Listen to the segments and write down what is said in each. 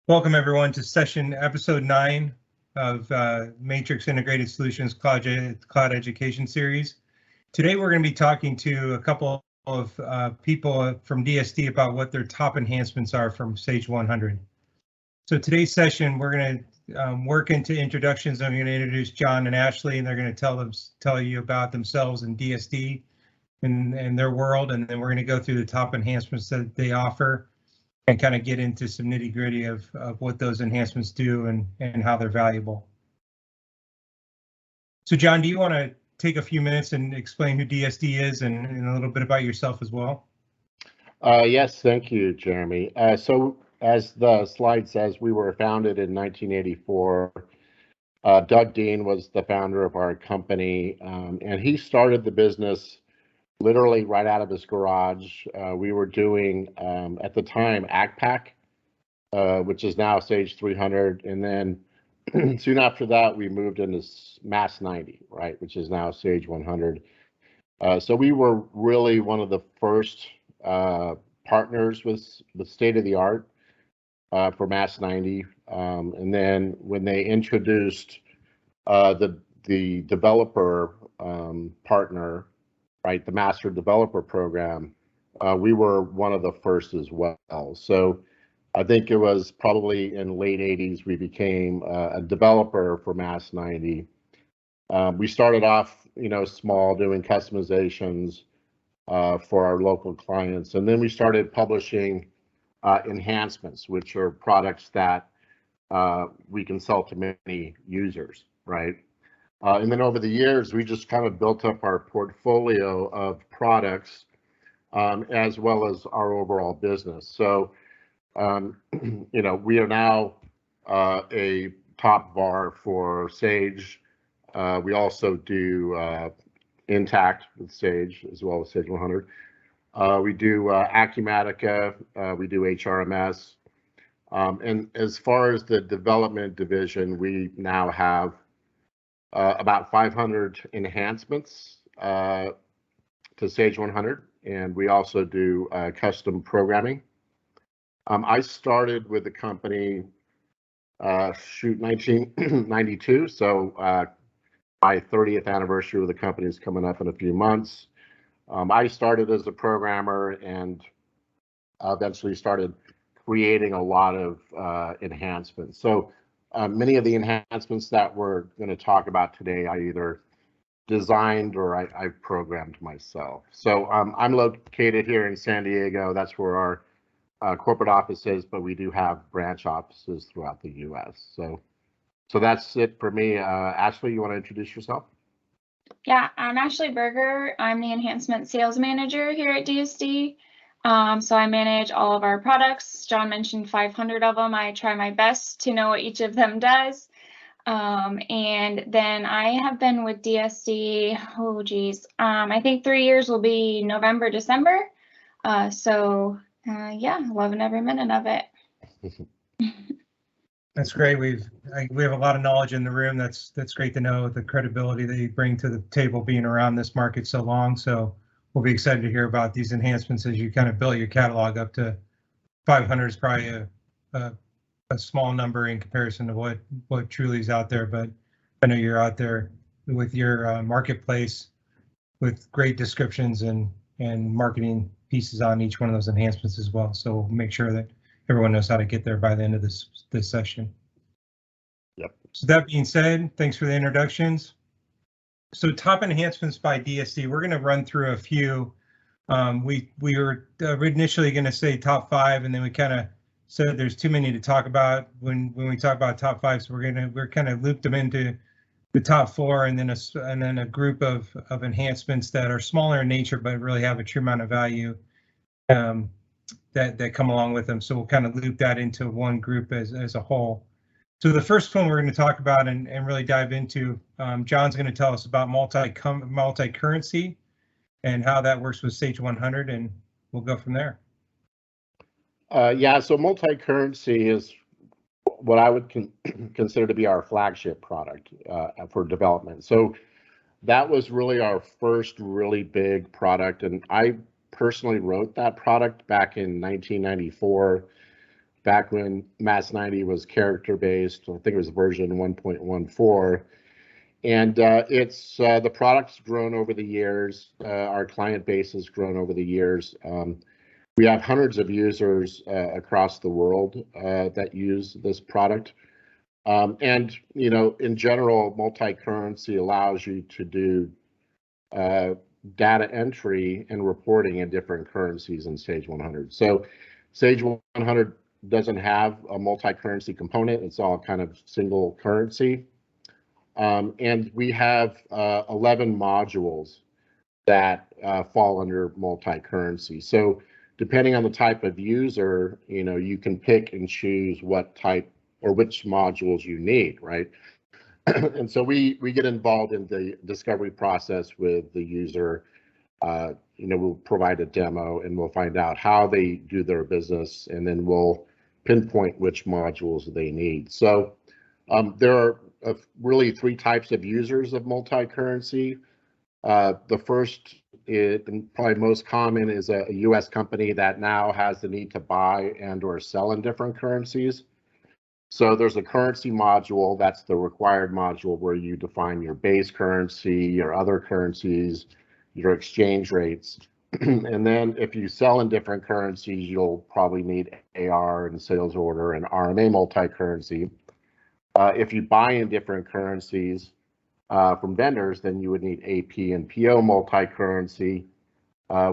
Welcome everyone to episode 9 of Matrix Integrated Solutions Cloud Education Series. Today we're going to be talking to a couple of people from DSD about what their top enhancements are from Sage 100. So today's session we're going to work into introductions. I'm going to introduce John and Ashley, and they're going to tell you about themselves and DSD and their world, and then we're going to go through the top enhancements that they offer and kind of get into some nitty gritty of what those enhancements do and how they're valuable. So John, do you want to take a few minutes and explain who DSD is and a little bit about yourself as well? Yes, thank you, Jeremy. So as the slide says, we were founded in 1984. Doug Dean was the founder of our company, and he started the business literally right out of his garage. We were doing, at the time, ACPAC, which is now Sage 300. And then soon after that, we moved into Mass 90, right, which is now Sage 100. So we were really one of the first partners with state of the art for Mass 90. And then when they introduced the developer partner, right, the Master Developer Program, we were one of the first as well. So I think it was probably in late 80s we became a developer for Mass 90. We started off, small, doing customizations for our local clients, and then we started publishing enhancements, which are products that we can sell to many users, right? And then over the years, we just kind of built up our portfolio of products as well as our overall business. So, we are now a top VAR for Sage. We also do Intact with Sage as well as Sage 100. We do Acumatica, we do HRMS. And as far as the development division, we now have about 500 enhancements to Sage 100, and we also do custom programming. I started with the company, 1992, so my 30th anniversary of the company is coming up in a few months. I started as a programmer and eventually started creating a lot of enhancements. So many of the enhancements that we're going to talk about today, I either designed or I programmed myself. So I'm located here in San Diego. That's where our corporate office is, but we do have branch offices throughout the U.S. So that's it for me. Ashley, you want to introduce yourself? Yeah, I'm Ashley Berger. I'm the enhancement sales manager here at DSD. So I manage all of our products. John mentioned 500 of them. I try my best to know what each of them does. And then I have been with DSD, I think 3 years will be November, December. Yeah, loving every minute of it. That's great. We have a lot of knowledge in the room. That's great to know the credibility that you bring to the table being around this market so long. So we'll be excited to hear about these enhancements as you kind of build your catalog up to 500 is probably a small number in comparison to what truly is out there. But I know you're out there with your marketplace with great descriptions and marketing pieces on each one of those enhancements as well. So we'll make sure that everyone knows how to get there by the end of this session. Yep. So that being said, thanks for the introductions. So top enhancements by DSD, we're going to run through a few. We were initially going to say top 5, and then we kind of said there's too many to talk about when we talk about top 5. So we're kind of looped them into the top 4, and then a group of enhancements that are smaller in nature but really have a true amount of value that come along with them. So we'll kind of loop that into one group as a whole. So the first one we're going to talk about and really dive into, John's going to tell us about multi-currency and how that works with Sage 100, and we'll go from there. Yeah, so multi-currency is what I would consider to be our flagship product for development. So that was really our first really big product, and I personally wrote that product back in 1994. back when Mass 90 was character-based. I think it was version 1.14. And the product's grown over the years. Our client base has grown over the years. We have hundreds of users across the world that use this product. And, you know, in general, multi-currency allows you to do data entry and reporting in different currencies in Sage 100. So Sage 100 doesn't have a multi-currency component. It's all kind of single currency. And we have 11 modules that fall under multi-currency. So depending on the type of user, you know, you can pick and choose what type or which modules you need, right? And so we get involved in the discovery process with the user. You know, we'll provide a demo and we'll find out how they do their business, and then we'll pinpoint which modules they need. So there are really three types of users of multi-currency. The first and probably most common is a US company that now has the need to buy and or sell in different currencies. So there's a currency module, that's the required module where you define your base currency, your other currencies, your exchange rates. And then if you sell in different currencies, you'll probably need AR and sales order and RMA multi-currency. If you buy in different currencies from vendors, then you would need AP and PO multi-currency.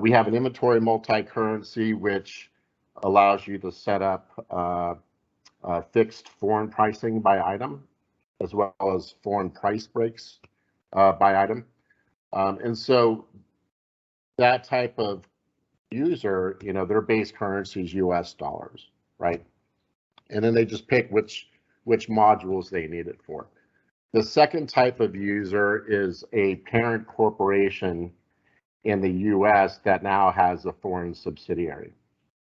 We have an inventory multi-currency, which allows you to set up fixed foreign pricing by item, as well as foreign price breaks by item. And so that type of user, you know, their base currency is US dollars, right? And then they just pick which modules they need it for. The second type of user is a parent corporation in the US that now has a foreign subsidiary,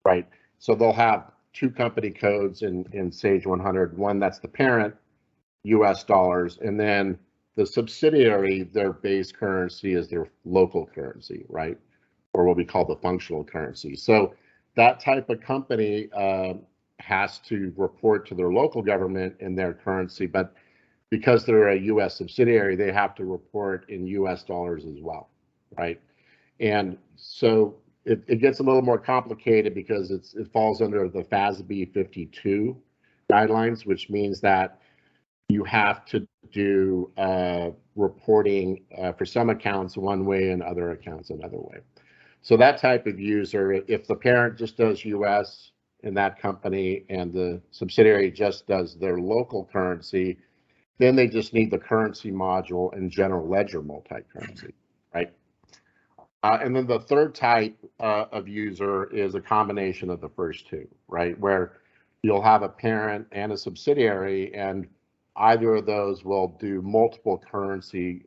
right? So they'll have two company codes in Sage 100, one that's the parent, US dollars, and then the subsidiary, their base currency is their local currency, right? Or what we call the functional currency. So that type of company has to report to their local government in their currency, but because they're a US subsidiary, they have to report in US dollars as well, right? And so it gets a little more complicated because it falls under the FASB 52 guidelines, which means that you have to do reporting for some accounts one way and other accounts another way. So that type of user, if the parent just does US in that company and the subsidiary just does their local currency, then they just need the currency module and general ledger multi-currency, right? And then the third type of user is a combination of the first two, right? Where you'll have a parent and a subsidiary, and either of those will do multiple currency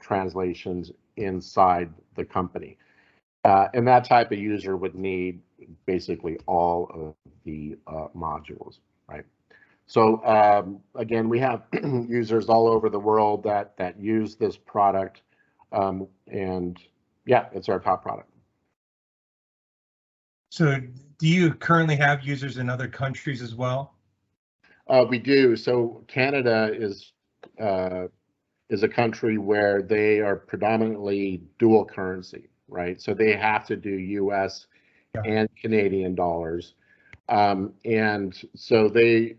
translations inside the company. And that type of user would need basically all of the modules, right? So again, we have users all over the world that use this product, and yeah, it's our top product. So do you currently have users in other countries as well? We do. So Canada is a country where they are predominantly dual currency, right? So they have to do US and Canadian dollars. And so we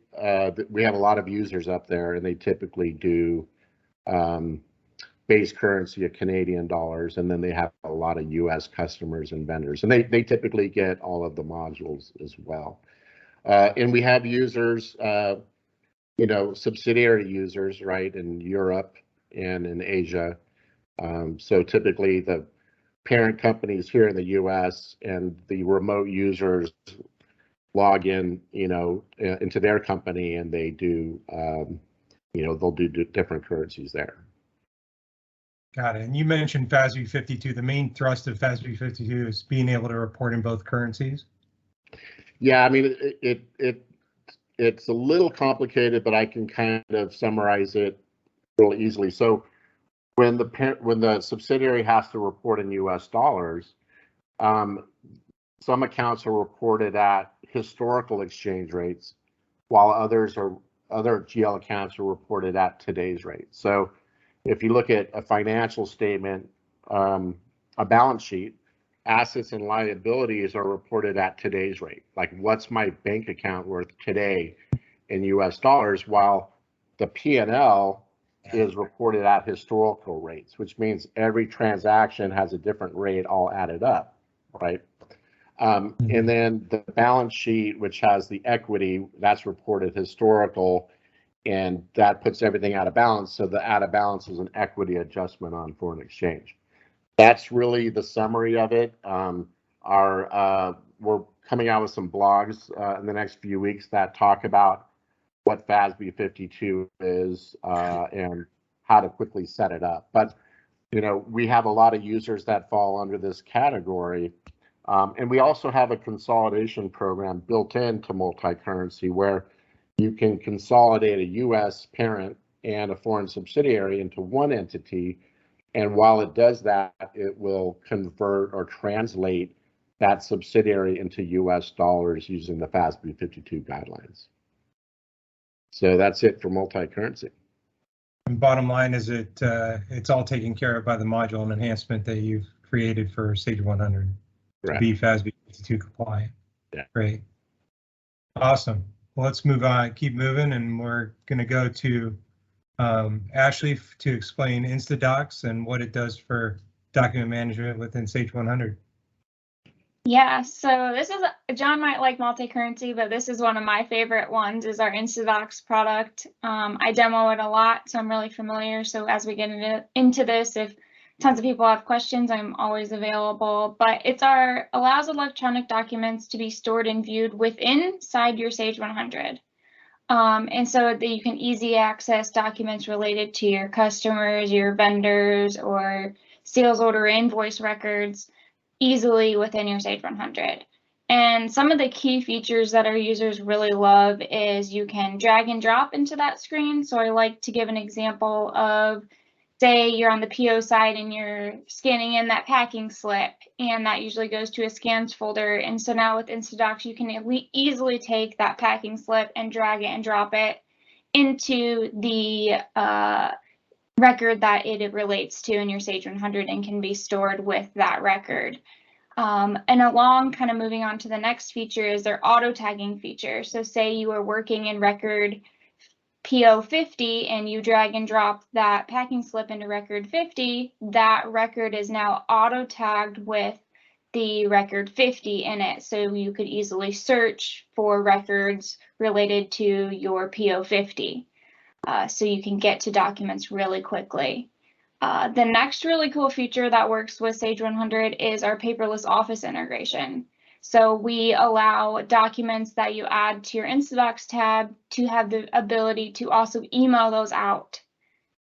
have a lot of users up there, and they typically do base currency of Canadian dollars, and then they have a lot of US customers and vendors, and they typically get all of the modules as well. And we have users, you know, subsidiary users, right, in Europe and in Asia. So typically the parent companies here in the US and the remote users log in, you know, into their company, and they do, you know, they'll do different currencies there. Got it. And you mentioned FASB 52. The main thrust of FASB 52 is being able to report in both currencies. Yeah, I mean, it's a little complicated, but I can kind of summarize it really easily. So when the subsidiary has to report in US dollars, Some accounts are reported at historical exchange rates, while other GL accounts are reported at today's rate. So if you look at a financial statement, a balance sheet, assets and liabilities are reported at today's rate. Like, what's my bank account worth today in US dollars, while the P&L is reported at historical rates, which means every transaction has a different rate all added up, right? And then the balance sheet, which has the equity, that's reported historical, and that puts everything out of balance. So the out of balance is an equity adjustment on foreign exchange. That's really the summary of it. We're coming out with some blogs in the next few weeks that talk about what FASB 52 is and how to quickly set it up. But, you know, we have a lot of users that fall under this category. And we also have a consolidation program built into multi-currency where you can consolidate a US parent and a foreign subsidiary into one entity. And while it does that, it will convert or translate that subsidiary into US dollars using the FASB 52 guidelines. So that's it for multi-currency. And bottom line is it's all taken care of by the module and enhancement that you've created for Sage 100 to be FASB 52 compliant. Yeah. Great. Awesome. Well, let's move on, keep moving, and we're going to go to Ashley to explain InstaDocs and what it does for document management within Sage 100. Yeah, so this is, John might like multi-currency, but this is one of my favorite ones, is our InstaDocs product. I demo it a lot, so I'm really familiar. So as we get into this, if tons of people have questions, I'm always available. But it's allows electronic documents to be stored and viewed inside your Sage 100. And so that you can easily access documents related to your customers, your vendors, or sales order invoice records easily within your Sage 100. And some of the key features that our users really love is you can drag and drop into that screen. So I like to give an example of, say you're on the PO side and you're scanning in that packing slip, and that usually goes to a scans folder. And so now with InstaDocs, you can easily take that packing slip and drag it and drop it into the record that it relates to in your Sage 100 and can be stored with that record. And along kind of moving on to the next feature is their auto tagging feature. So say you are working in record PO 50 and you drag and drop that packing slip into record 50, that record is now auto tagged with the record 50 in it. So you could easily search for records related to your PO 50. So you can get to documents really quickly. The next really cool feature that works with Sage 100 is our paperless office integration. So we allow documents that you add to your InstaDocs tab to have the ability to also email those out.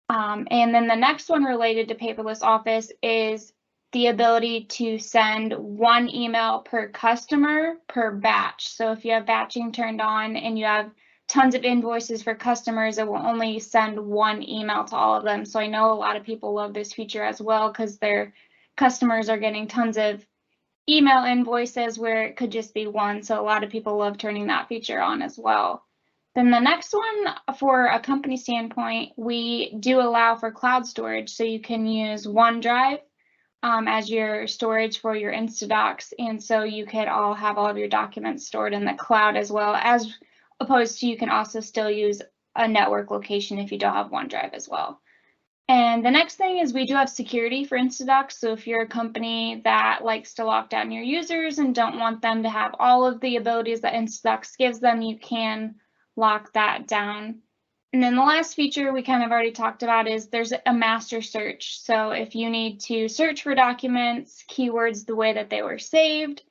And then the next one related to paperless office is the ability to send one email per customer per batch. So if you have batching turned on and you have tons of invoices for customers, it will only send one email to all of them. So I know a lot of people love this feature as well because their customers are getting tons of email invoices where it could just be one. So a lot of people love turning that feature on as well. Then the next one, for a company standpoint, we do allow for cloud storage. So you can use OneDrive as your storage for your InstaDocs. And so you could have all of your documents stored in the cloud as well, as opposed to you can also still use a network location if you don't have OneDrive as well. And the next thing is we do have security for InstaDocs. So if you're a company that likes to lock down your users and don't want them to have all of the abilities that InstaDocs gives them, you can lock that down. And then the last feature we kind of already talked about is there's a master search. So if you need to search for documents, keywords the way that they were saved,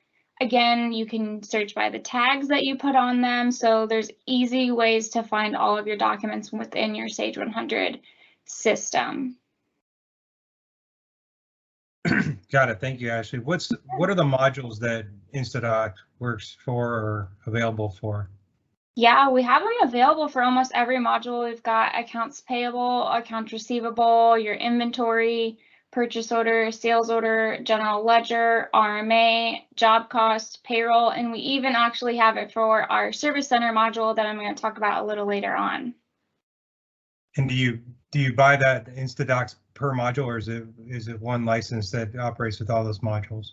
again, you can search by the tags that you put on them. So there's easy ways to find all of your documents within your Sage 100 system. Got it. Thank you, Ashley. What are the modules that InstaDocs works for or available for? Yeah, we have them available for almost every module. We've got accounts payable, accounts receivable, your inventory, purchase order, sales order, general ledger, RMA, job cost, payroll, and we even actually have it for our service center module that I'm going to talk about a little later on. And do you buy that InstaDocs per module, or is it one license that operates with all those modules?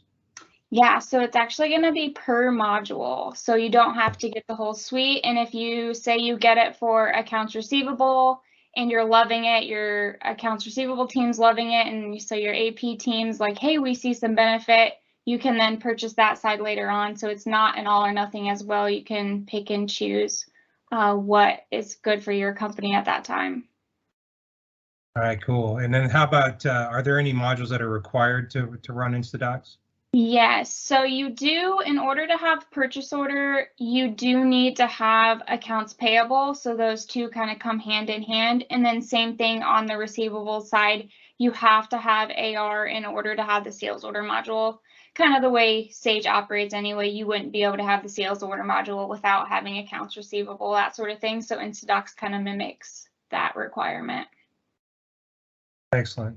Yeah, so it's actually going to be per module. So you don't have to get the whole suite. And if you say you get it for accounts receivable and you're loving it, your accounts receivable team's loving it, and so your AP team's like, hey, we see some benefit, you can then purchase that side later on. So it's not an all or nothing as well. You can pick and choose what is good for your company at that time. All right, cool. And then how about, are there any modules that are required to run InstaDocs? Yes, so you do, in order to have purchase order, you do need to have accounts payable. So those two kind of come hand in hand. And then same thing on the receivable side, you have to have AR in order to have the sales order module. Kind of the way Sage operates anyway, you wouldn't be able to have the sales order module without having accounts receivable, that sort of thing. So InstaDocs kind of mimics that requirement. Excellent.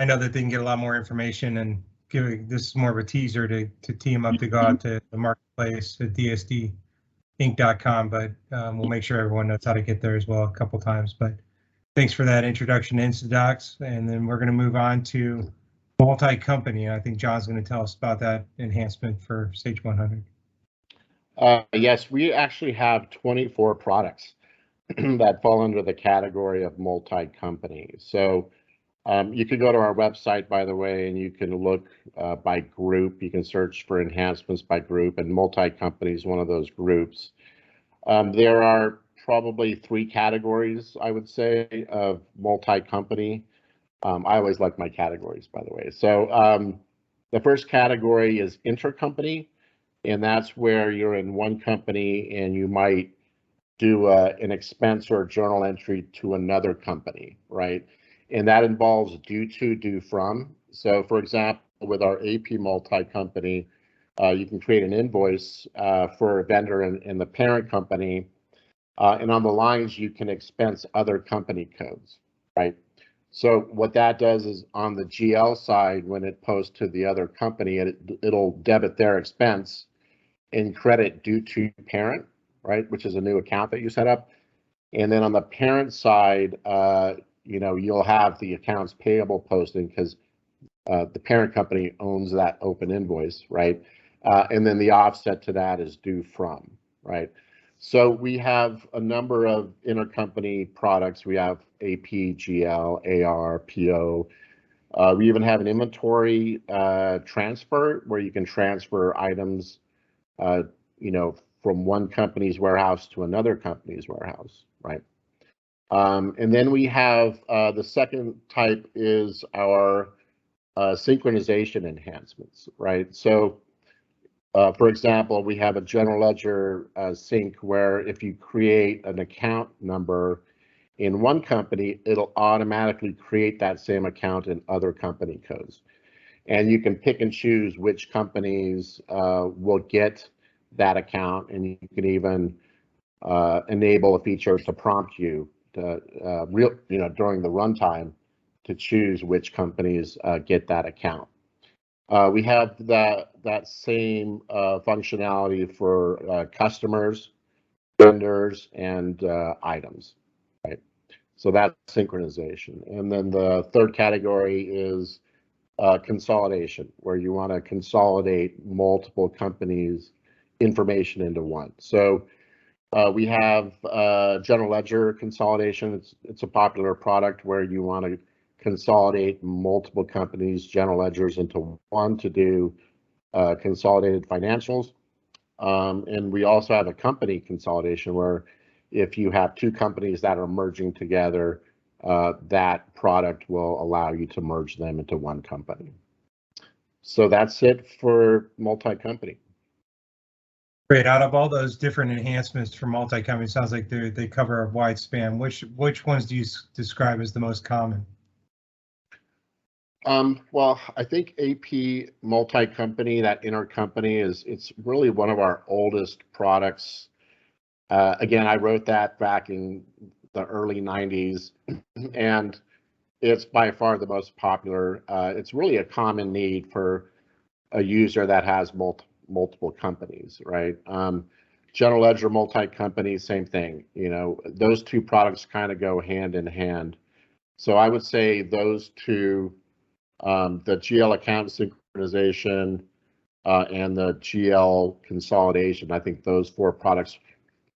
I know that they can get a lot more information, and this is more of a teaser to team up to go out to the marketplace at DSDinc.com, but we'll make sure everyone knows how to get there as well a couple times. But thanks for that introduction to InstaDocs, and then we're going to move on to multi-company. I think John's going to tell us about that enhancement for Sage 100. Yes, we actually have 24 products that fall under the category of multi-company. So you can go to our website, by the way, and you can look by group. You can search for enhancements by group, and multi-company is one of those groups. There are probably 3 categories, I would say, of multi-company. I always like my categories, by the way. So the first category is intercompany, and that's where you're in one company and you might do an expense or a journal entry to another company, right? And that involves due to, due from. So for example, with our AP multi-company, you can create an invoice for a vendor in the parent company, and on the lines you can expense other company codes, right? So what that does is on the GL side, when it posts to the other company, it'll debit their expense and credit due to parent, right, which is a new account that you set up. And then on the parent side, you'll have the accounts payable posting because the parent company owns that open invoice, right? And then the offset to that is due from, right? So we have a number of intercompany products. We have AP, GL, AR, PO. We even have an inventory transfer where you can transfer items, from one company's warehouse to another company's warehouse, right? And then we have the second type is our synchronization enhancements, right? So, for example, we have a general ledger sync where if you create an account number in one company, it'll automatically create that same account in other company codes. And you can pick and choose which companies will get that account, and you can even enable a feature to prompt you to during the runtime to choose which companies get that account. We have that same functionality for customers, vendors, and items, right? So that's synchronization. And then the third category is consolidation, where you want to consolidate multiple companies' information into one. So we have general ledger consolidation. It's a popular product where you want to consolidate multiple companies' general ledgers into one to do consolidated financials. And we also have a company consolidation where if you have 2 companies that are merging together, that product will allow you to merge them into one company. So that's it for multi-company. Great. Out of all those different enhancements for multi-company, sounds like they cover a wide span. Which ones do you describe as the most common? Well, I think AP multi-company, that intercompany, it's really one of our oldest products. Again, I wrote that back in the early 90s, and it's by far the most popular. It's really a common need for a user that has multiple companies, right? General ledger multi-company, same thing. You know, those two products kind of go hand in hand. So I would say those two, the GL account synchronization and the GL consolidation, I think those 4 products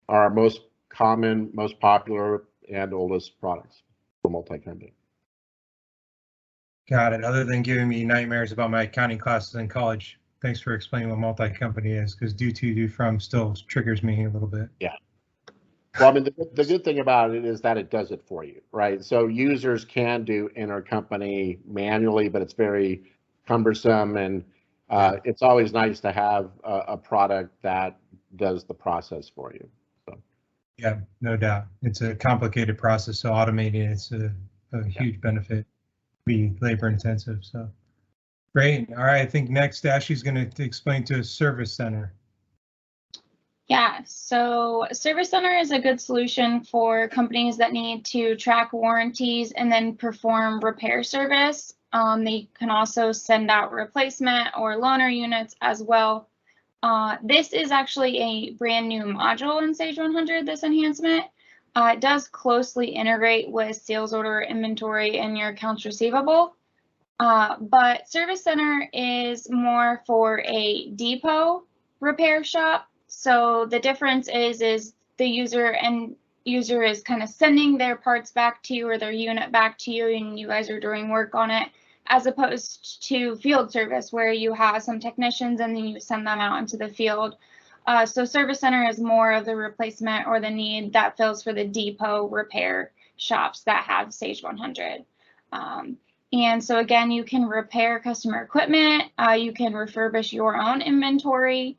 are our most common, most popular, and oldest products for multi-company. Got it. Other than giving me nightmares about my accounting classes in college, thanks for explaining what multi-company is, because due to, due from still triggers me a little bit. Yeah. Well, I mean, the good thing about it is that it does it for you, right? So users can do intercompany manually, but it's very cumbersome, and it's always nice to have a product that does the process for you. So. Yeah, no doubt. It's a complicated process, so automating it's a huge benefit. Be labor intensive, so great. All right, I think next Ashley's going to explain to us Service Center. Yeah, so Service Center is a good solution for companies that need to track warranties and then perform repair service. They can also send out replacement or loaner units as well. This is actually a brand new module in Sage 100, this enhancement. It does closely integrate with sales order inventory and your accounts receivable. But Service Center is more for a depot repair shop. So the difference is the user is kind of sending their parts back to you or their unit back to you, and you guys are doing work on it, as opposed to field service where you have some technicians and then you send them out into the field. So Service Center is more of the replacement or the need that fills for the depot repair shops that have Sage 100. And so again, you can repair customer equipment, you can refurbish your own inventory,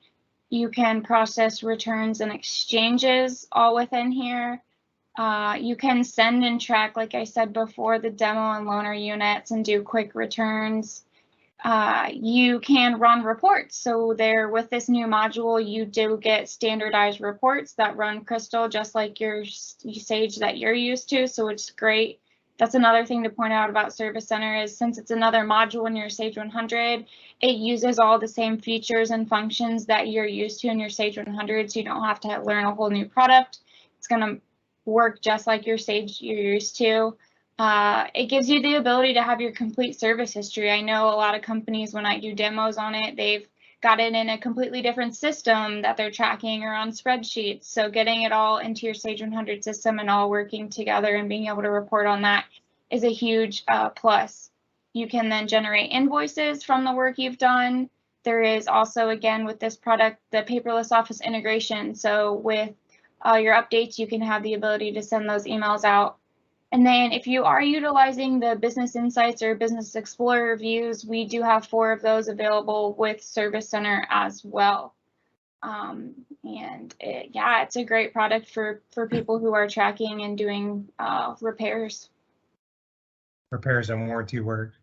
you can process returns and exchanges all within here. You can send and track, like I said before, the demo and loaner units and do quick returns. You can run reports. So there, with this new module, you do get standardized reports that run Crystal, just like your Sage that you're used to. So it's great. That's another thing to point out about Service Center is since it's another module in your Sage 100, it uses all the same features and functions that you're used to in your Sage 100. So you don't have to learn a whole new product. It's going to work just like your Sage you're used to. It gives you the ability to have your complete service history. I know a lot of companies, when I do demos on it, they've got it in a completely different system that they're tracking or on spreadsheets. So getting it all into your Sage 100 system and all working together and being able to report on that is a huge plus. You can then generate invoices from the work you've done. There is also, again, with this product, the paperless office integration. So with your updates, you can have the ability to send those emails out. And then if you are utilizing the Business Insights or Business Explorer views, we do have 4 of those available with Service Center as well. It's a great product for people who are tracking and doing repairs. Repairs and warranty work.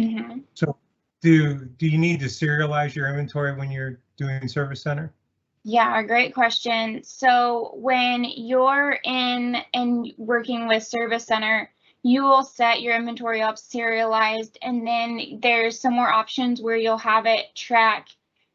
Mm-hmm. So do you need to serialize your inventory when you're doing Service Center? Yeah, great question. So when you're in and working with Service Center, you will set your inventory up serialized, and then there's some more options where you'll have it track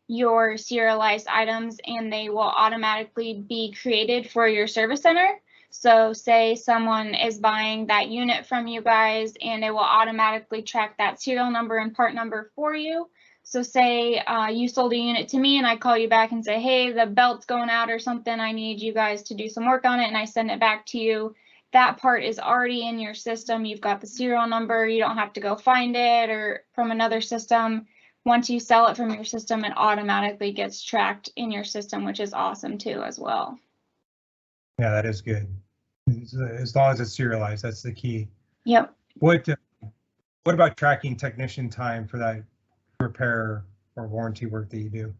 your serialized items and they will automatically be created for your Service Center. So say someone is buying that unit from you guys and it will automatically track that serial number and part number for you. So say you sold a unit to me and I call you back and say, hey, the belt's going out or something. I need you guys to do some work on it, and I send it back to you. That part is already in your system. You've got the serial number. You don't have to go find it or from another system. Once you sell it from your system, it automatically gets tracked in your system, which is awesome too as well. Yeah, that is good. As long as it's serialized, that's the key. Yep. What about tracking technician time for that repair or warranty work that you do?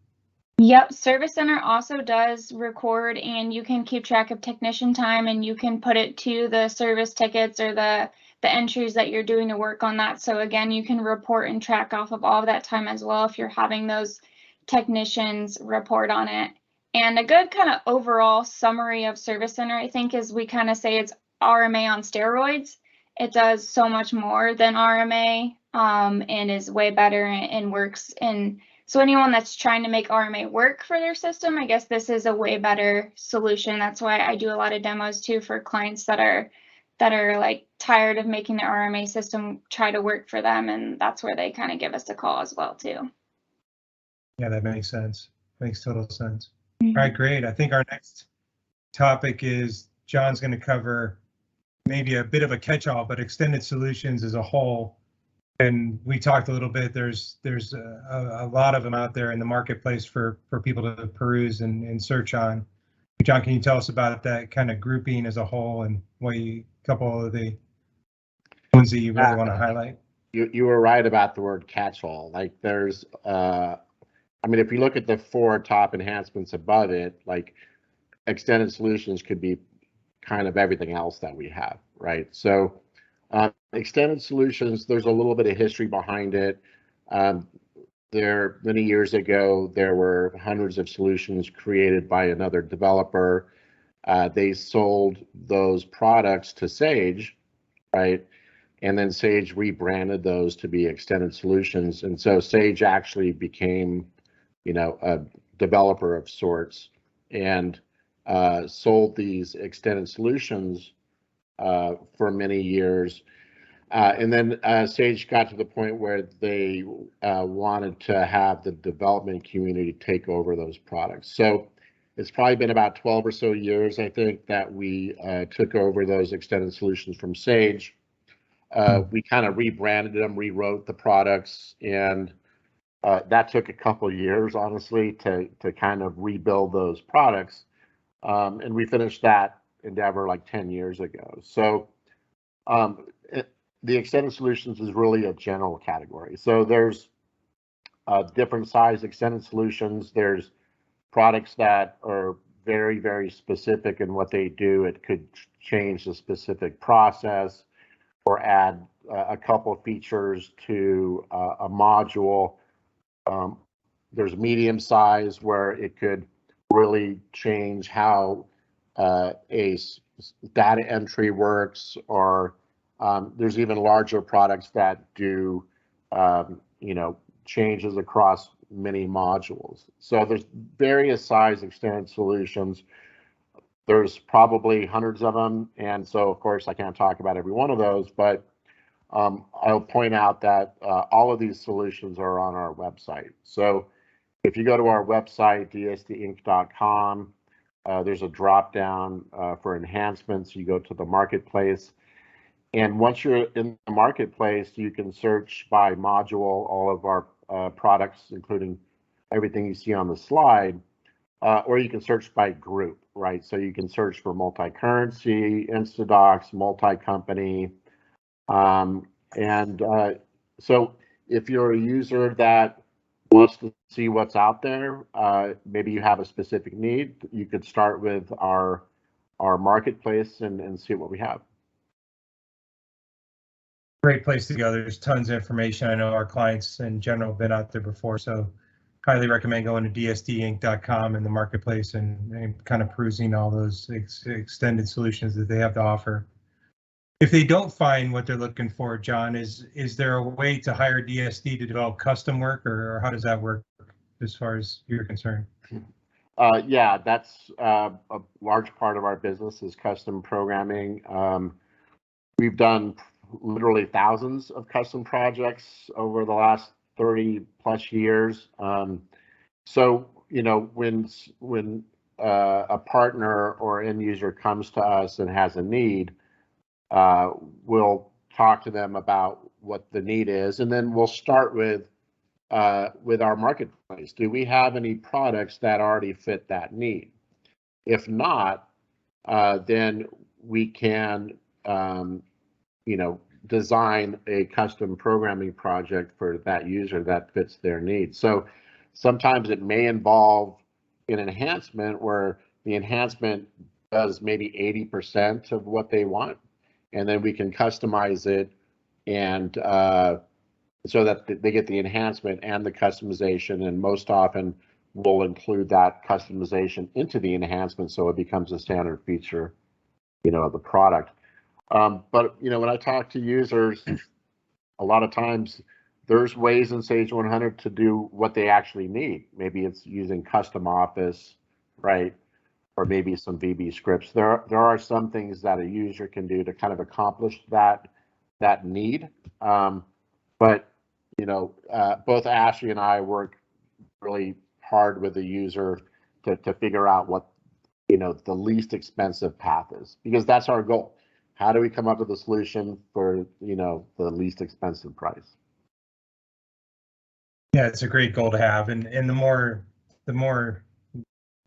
Yep, Service Center also does record, and you can keep track of technician time, and you can put it to the service tickets or the entries that you're doing to work on that. So again, you can report and track off of all of that time as well if you're having those technicians report on it. And a good kind of overall summary of Service Center, I think, is we kind of say it's RMA on steroids. it does so much more than RMA, and is way better and works. And so anyone that's trying to make RMA work for their system, I guess this is a way better solution. That's why I do a lot of demos too for clients that are like tired of making the RMA system try to work for them, and that's where they kind of give us a call as well too. Yeah, that makes sense. Makes total sense. All right, great. I think our next topic is John's going to cover maybe a bit of a catch-all, but extended solutions as a whole. And we talked a little bit. There's a lot of them out there in the marketplace for people to peruse and search on. John, can you tell us about that kind of grouping as a whole and a couple of the ones that you really want to highlight? You were right about the word catch-all. Like there's, I mean, if you look at the 4 top enhancements above it, like extended solutions could be kind of everything else that we have, right? So extended solutions, there's a little bit of history behind it. There, many years ago, there were hundreds of solutions created by another developer. They sold those products to Sage, right? And then Sage rebranded those to be extended solutions. And so Sage actually became, a developer of sorts and sold these extended solutions for many years. And then Sage got to the point where they wanted to have the development community take over those products. So it's probably been about 12 or so years, I think, that we took over those extended solutions from Sage. We kind of rebranded them, rewrote the products, and that took a couple of years, honestly, to kind of rebuild those products. And we finished that endeavor like 10 years ago. So the extended solutions is really a general category. So there's different size extended solutions. There's products that are very, very specific in what they do. It could change the specific process or add a couple features to a module. There's medium size where it could really change how a data entry works, or there's even larger products that do changes across many modules. So there's various size extended solutions. There's probably hundreds of them, and so of course I can't talk about every one of those, but I'll point out that all of these solutions are on our website. So if you go to our website, dsdinc.com, there's a drop down for enhancements. You go to the marketplace, and once you're in the marketplace, you can search by module all of our products, including everything you see on the slide, or you can search by group, right? So you can search for multi-currency, InstaDocs, multi-company, so if you're a user that wants to see what's out there, maybe you have a specific need, you could start with our marketplace and see what we have. Great place to go. There's tons of information. I know our clients in general have been out there before, so highly recommend going to dsdinc.com in the marketplace and kind of perusing all those extended solutions that they have to offer. If they don't find what they're looking for, John, is there a way to hire DSD to develop custom work, or how does that work as far as you're concerned? Yeah, that's a large part of our business is custom programming. We've done literally thousands of custom projects over the last 30 plus years. So, when a partner or end user comes to us and has a need, we'll talk to them about what the need is, and then we'll start with our marketplace. Do we have any products that already fit that need? If not, then we can, design a custom programming project for that user that fits their needs. So sometimes it may involve an enhancement where the enhancement does maybe 80% of what they want, and then we can customize it and so that they get the enhancement and the customization, and most often we'll include that customization into the enhancement so it becomes a standard feature, of the product. But when I talk to users, a lot of times there's ways in Sage 100 to do what they actually need. Maybe it's using custom Office, right? Or maybe some VB scripts. There are some things that a user can do to kind of accomplish that need. But both Ashley and I work really hard with the user to figure out what the least expensive path is, because that's our goal. How do we come up with a solution for the least expensive price? Yeah, it's a great goal to have, and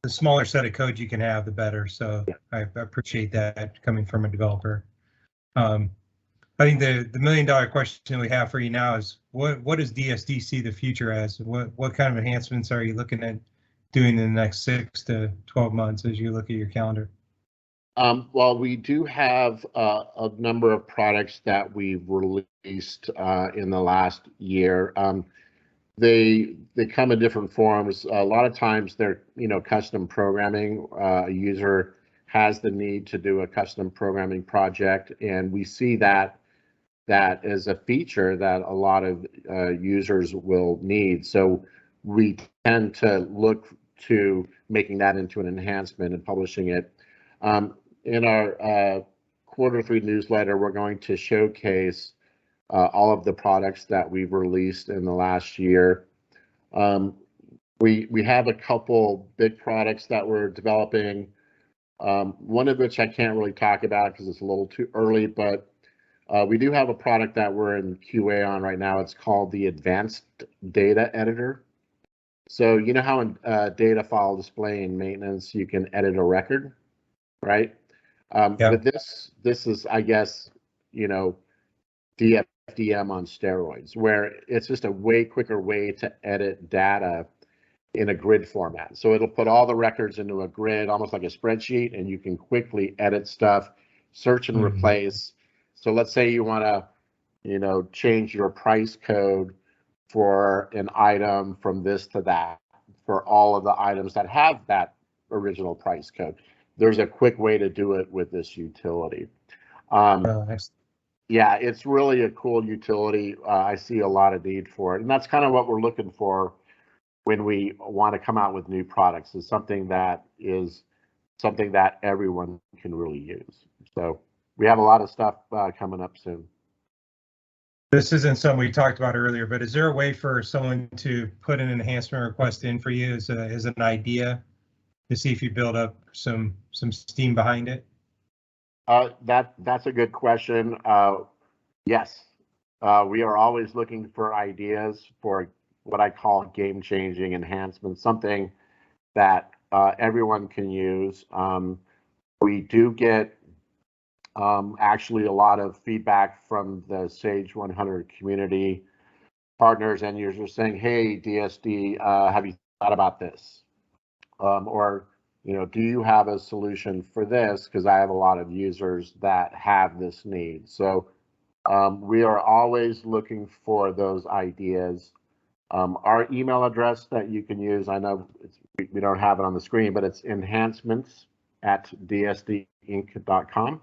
the smaller set of code you can have, the better. So yeah. I appreciate that coming from a developer. I think the $1 million question we have for you now is what does DSD see the future as? What kind of enhancements are you looking at doing in the next 6 to 12 months as you look at your calendar? Well, we do have a number of products that we've released in the last year. They come in different forms. A lot of times they're custom programming. A user has the need to do a custom programming project, and we see that as a feature that a lot of users will need. So we tend to look to making that into an enhancement and publishing it. In our Q3 newsletter, we're going to showcase all of the products that we've released in the last year. We have a couple big products that we're developing, one of which I can't really talk about because it's a little too early, but we do have a product that we're in QA on right now. It's called the Advanced Data Editor. So you know how in data file display and maintenance, you can edit a record, right? But this is, I guess, DFDM on steroids, where it's just a way quicker way to edit data in a grid format. So it'll put all the records into a grid, almost like a spreadsheet, and you can quickly edit stuff, search and replace. So let's say you want to, change your price code for an item from this to that for all of the items that have that original price code. There's a quick way to do it with this utility. Yeah, it's really a cool utility. I see a lot of need for it, and that's kind of what we're looking for when we want to come out with new products, is something that everyone can really use. So we have a lot of stuff coming up soon. This isn't something we talked about earlier, but is there a way for someone to put an enhancement request in for you as an idea to see if you build up some steam behind it? That's a good question. Yes, we are always looking for ideas for what I call game-changing enhancements, something that everyone can use. We do get actually a lot of feedback from the Sage 100 community partners and users saying, "Hey, DSD, have you thought about this?" Or, do you have a solution for this? Because I have a lot of users that have this need. So we are always looking for those ideas. Our email address that you can use, I know we don't have it on the screen, but it's enhancements@dsdinc.com.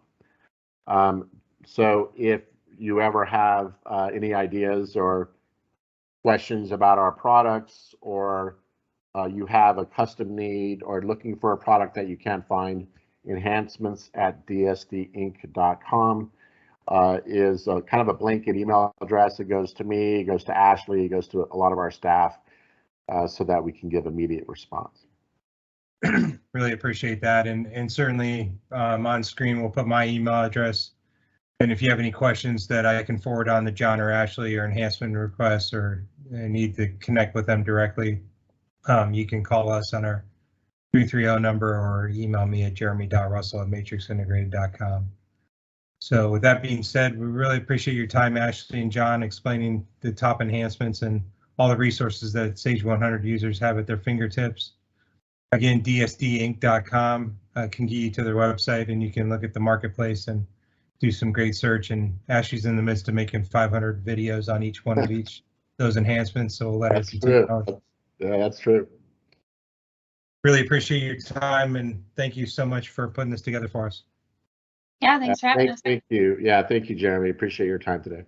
So if you ever have any ideas or questions about our products, or you have a custom need or looking for a product that you can't find, enhancements@dsdinc.com is kind of a blanket email address. It goes to me, it goes to Ashley, it goes to a lot of our staff so that we can give immediate response. Really appreciate that, and certainly on screen we'll put my email address, and if you have any questions that I can forward on to John or Ashley, or enhancement requests, or need to connect with them directly, you can call us on our 330 number or email me at jeremy.russell@matrixintegrated.com. So with that being said, we really appreciate your time, Ashley and John, explaining the top enhancements and all the resources that Sage 100 users have at their fingertips. Again, DSDinc.com can get you to their website, and you can look at the marketplace and do some great search. And Ashley's in the midst of making 500 videos on each one of those enhancements, so we'll let her continue on. Yeah, that's true. Really appreciate your time, and thank you so much for putting this together for us. Yeah, thanks for having us. Thank you. Yeah, thank you, Jeremy. Appreciate your time today.